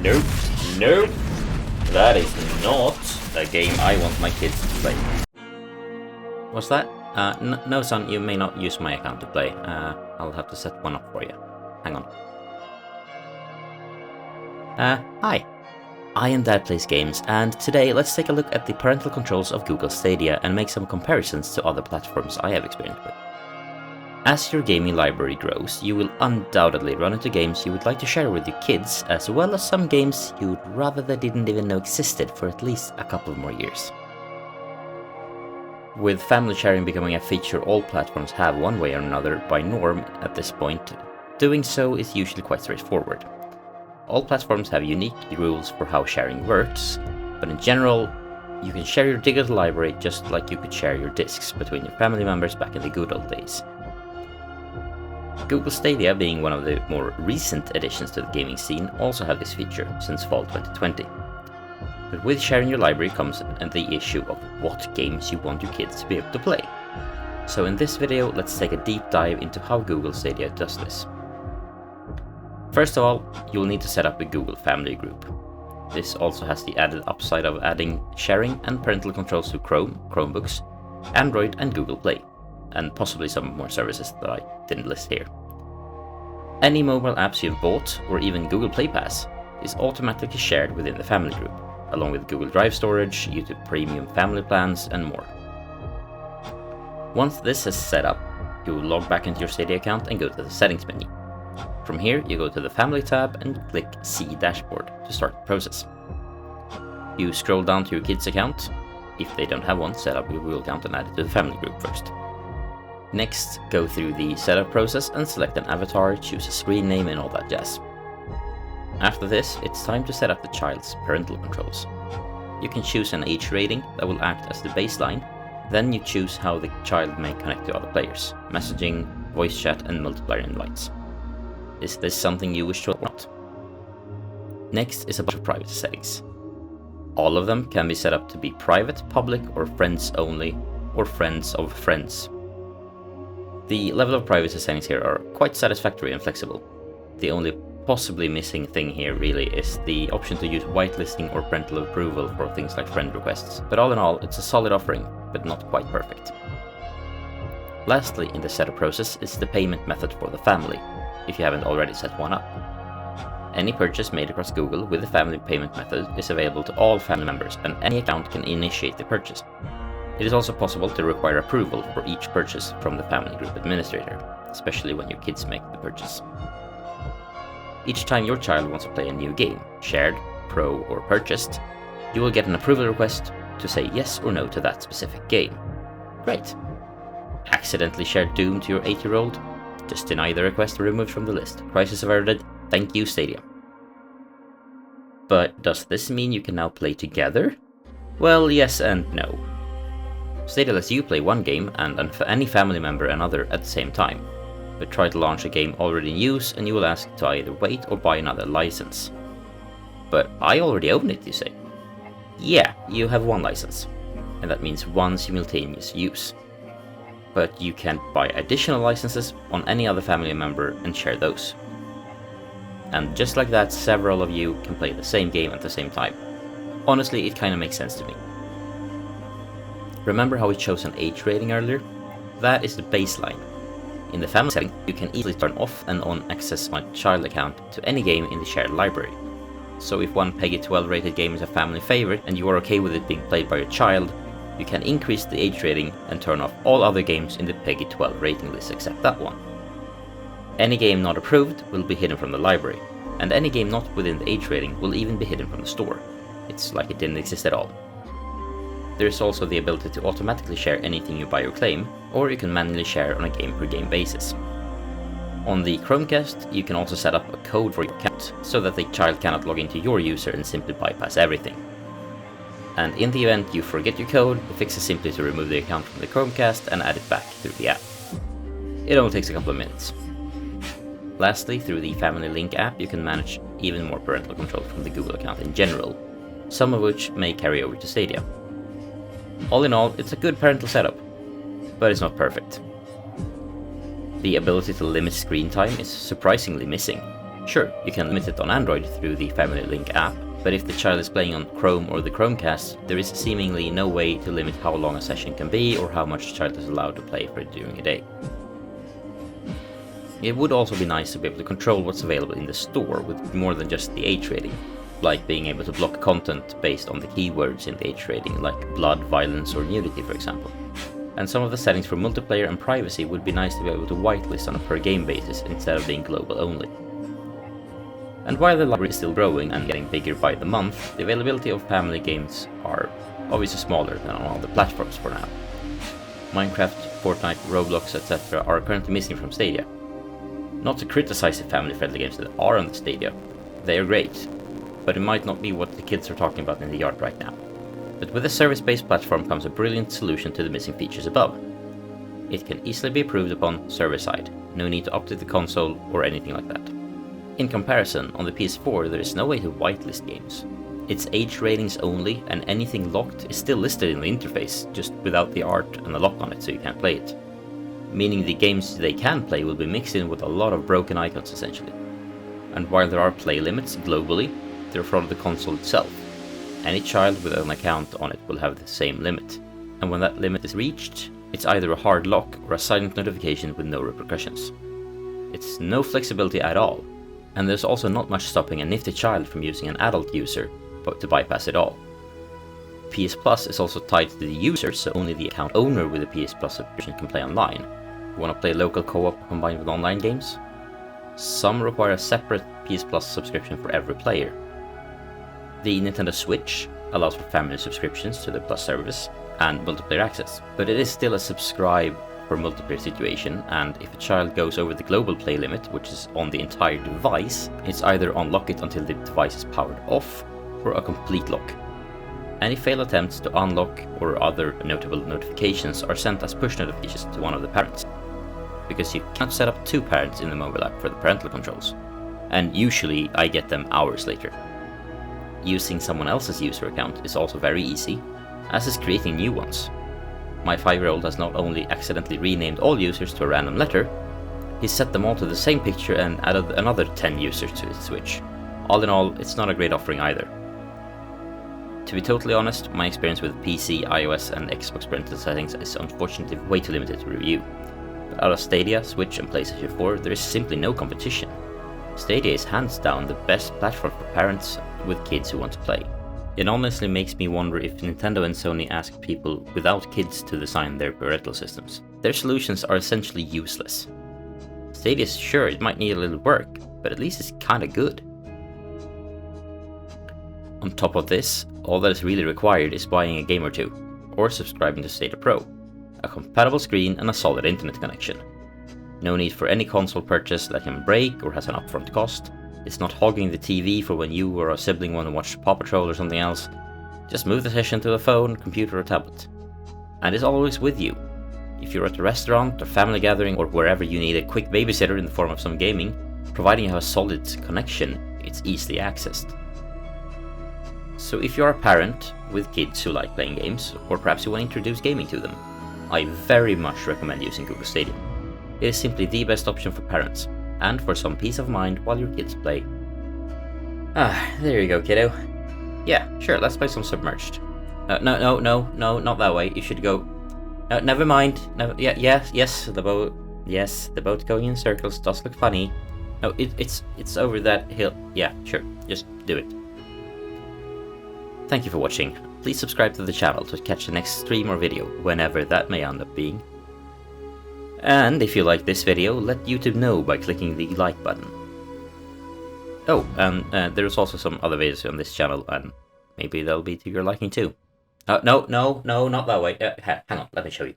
Nope. Nope. That is not a game I want my kids to play. What's that? No son, you may not use my account to play. I'll have to set one up for you. Hang on. Hi. I am Dad Plays Games, and today let's take a look at the parental controls of Google Stadia and make some comparisons to other platforms I have experienced with. As your gaming library grows, you will undoubtedly run into games you would like to share with your kids, as well as some games you would rather they didn't even know existed for at least a couple more years. With family sharing becoming a feature all platforms have one way or another by norm at this point, doing so is usually quite straightforward. All platforms have unique rules for how sharing works, but in general, you can share your digital library just like you could share your discs between your family members back in the good old days. Google Stadia, being one of the more recent additions to the gaming scene, also have this feature since fall 2020. But with sharing your library comes the issue of what games you want your kids to be able to play. So in this video, let's take a deep dive into how Google Stadia does this. First of all, you will need to set up a Google Family Group. This also has the added upside of adding sharing and parental controls to Chrome, Chromebooks, Android and Google Play, and possibly some more services that I didn't list here. Any mobile apps you've bought, or even Google Play Pass, is automatically shared within the family group, along with Google Drive storage, YouTube Premium family plans, and more. Once this is set up, you will log back into your Stadia account and go to the settings menu. From here, you go to the Family tab and click See Dashboard to start the process. You scroll down to your kids' account. If they don't have one, set up your Google account and add it to the family group first. Next, go through the setup process and select an avatar, choose a screen name and all that jazz. After this, it's time to set up the child's parental controls. You can choose an age rating that will act as the baseline, then you choose how the child may connect to other players, messaging, voice chat and multiplayer invites. Is this something you wish to or not? Next is a bunch of privacy settings. All of them can be set up to be private, public, or friends only, or friends of friends. The level of privacy settings here are quite satisfactory and flexible. The only possibly missing thing here really is the option to use whitelisting or parental approval for things like friend requests, but all in all it's a solid offering, but not quite perfect. Lastly in the setup process is the payment method for the family, if you haven't already set one up. Any purchase made across Google with the family payment method is available to all family members, and any account can initiate the purchase. It is also possible to require approval for each purchase from the family group administrator, especially when your kids make the purchase. Each time your child wants to play a new game, shared, pro, or purchased, you will get an approval request to say yes or no to that specific game. Great! Accidentally shared Doom to your 8-year-old? Just deny the request or remove from the list. Crisis averted. Thank you, Stadia. But does this mean you can now play together? Well, yes and no. Stadia lets you play one game and any family member another at the same time. But try to launch a game already in use and you will ask to either wait or buy another license. But I already own it, you say? Yeah, you have one license, and that means one simultaneous use. But you can buy additional licenses on any other family member and share those. And just like that, several of you can play the same game at the same time. Honestly, it kinda makes sense to me. Remember how we chose an age rating earlier? That is the baseline. In the family setting, you can easily turn off and on access on a child account to any game in the shared library. So if one PEGI 12 rated game is a family favorite and you are okay with it being played by your child, you can increase the age rating and turn off all other games in the PEGI 12 rating list except that one. Any game not approved will be hidden from the library, and any game not within the age rating will even be hidden from the store. It's like it didn't exist at all. There is also the ability to automatically share anything you buy or claim, or you can manually share on a game-per-game basis. On the Chromecast, you can also set up a code for your account, so that the child cannot log into your user and simply bypass everything. And in the event you forget your code, the fix is simply to remove the account from the Chromecast and add it back through the app. It only takes a couple of minutes. Lastly, through the Family Link app, you can manage even more parental control from the Google account in general, some of which may carry over to Stadia. All in all, it's a good parental setup, but it's not perfect. The ability to limit screen time is surprisingly missing. Sure, you can limit it on Android through the Family Link app, but if the child is playing on Chrome or the Chromecast, there is seemingly no way to limit how long a session can be or how much the child is allowed to play for it during a day. It would also be nice to be able to control what's available in the store with more than just the age rating, like being able to block content based on the keywords in the age rating, like blood, violence or nudity for example. And some of the settings for multiplayer and privacy would be nice to be able to whitelist on a per game basis instead of being global only. And while the library is still growing and getting bigger by the month, the availability of family games are obviously smaller than on other platforms for now. Minecraft, Fortnite, Roblox, etc. are currently missing from Stadia. Not to criticize the family-friendly games that are on the Stadia, they are great, but it might not be what the kids are talking about in the yard right now. But with a service-based platform comes a brilliant solution to the missing features above. It can easily be approved upon server-side, no need to update the console or anything like that. In comparison, on the PS4 there is no way to whitelist games. It's age ratings only, and anything locked is still listed in the interface, just without the art and the lock on it so you can't play it. Meaning the games they can play will be mixed in with a lot of broken icons essentially. And while there are play limits globally, they're from the console itself. Any child with an account on it will have the same limit, and when that limit is reached, it's either a hard lock or a silent notification with no repercussions. It's no flexibility at all, and there's also not much stopping a nifty child from using an adult user to bypass it all. PS Plus is also tied to the user, so only the account owner with a PS Plus subscription can play online. You want to play local co-op combined with online games? Some require a separate PS Plus subscription for every player. The Nintendo Switch allows for family subscriptions to the Plus service and multiplayer access, but it is still a subscribe for multiplayer situation, and if a child goes over the global play limit, which is on the entire device, it's either unlock it until the device is powered off, or a complete lock. Any failed attempts to unlock or other notable notifications are sent as push notifications to one of the parents, because you can't set up two parents in the mobile app for the parental controls, and usually I get them hours later. Using someone else's user account is also very easy, as is creating new ones. My 5-year-old has not only accidentally renamed all users to a random letter, he set them all to the same picture and added another 10 users to his Switch. All in all, it's not a great offering either. To be totally honest, my experience with PC, iOS and Xbox parental settings is unfortunately way too limited to review. But out of Stadia, Switch and PlayStation 4, there is simply no competition. Stadia is hands down the best platform for parents with kids who want to play. It honestly makes me wonder if Nintendo and Sony ask people without kids to design their parental systems. Their solutions are essentially useless. Stadia, sure, it might need a little work, but at least it's kinda good. On top of this, all that is really required is buying a game or two, or subscribing to Stadia Pro, a compatible screen and a solid internet connection. No need for any console purchase that can break or has an upfront cost. It's not hogging the TV for when you or a sibling want to watch Paw Patrol or something else. Just move the session to a phone, computer or tablet. And it's always with you. If you're at a restaurant or family gathering or wherever you need a quick babysitter in the form of some gaming, providing you have a solid connection, it's easily accessed. So if you're a parent with kids who like playing games, or perhaps you want to introduce gaming to them, I very much recommend using Google Stadia. It is simply the best option for parents, and for some peace of mind while your kids play. There you go, kiddo. Yeah, sure, let's play some Submerged. No, not that way. You should go. Never mind. Yes, the boat. Yes, the boat going in circles does look funny. No, it's over that hill. Yeah, sure, just do it. Thank you for watching. Please subscribe to the channel to catch the next stream or video, whenever that may end up being. And if you like this video, let YouTube know by clicking the like button. Oh, and there's also some other videos on this channel, and maybe they'll be to your liking too. No, not that way. Hang on, let me show you.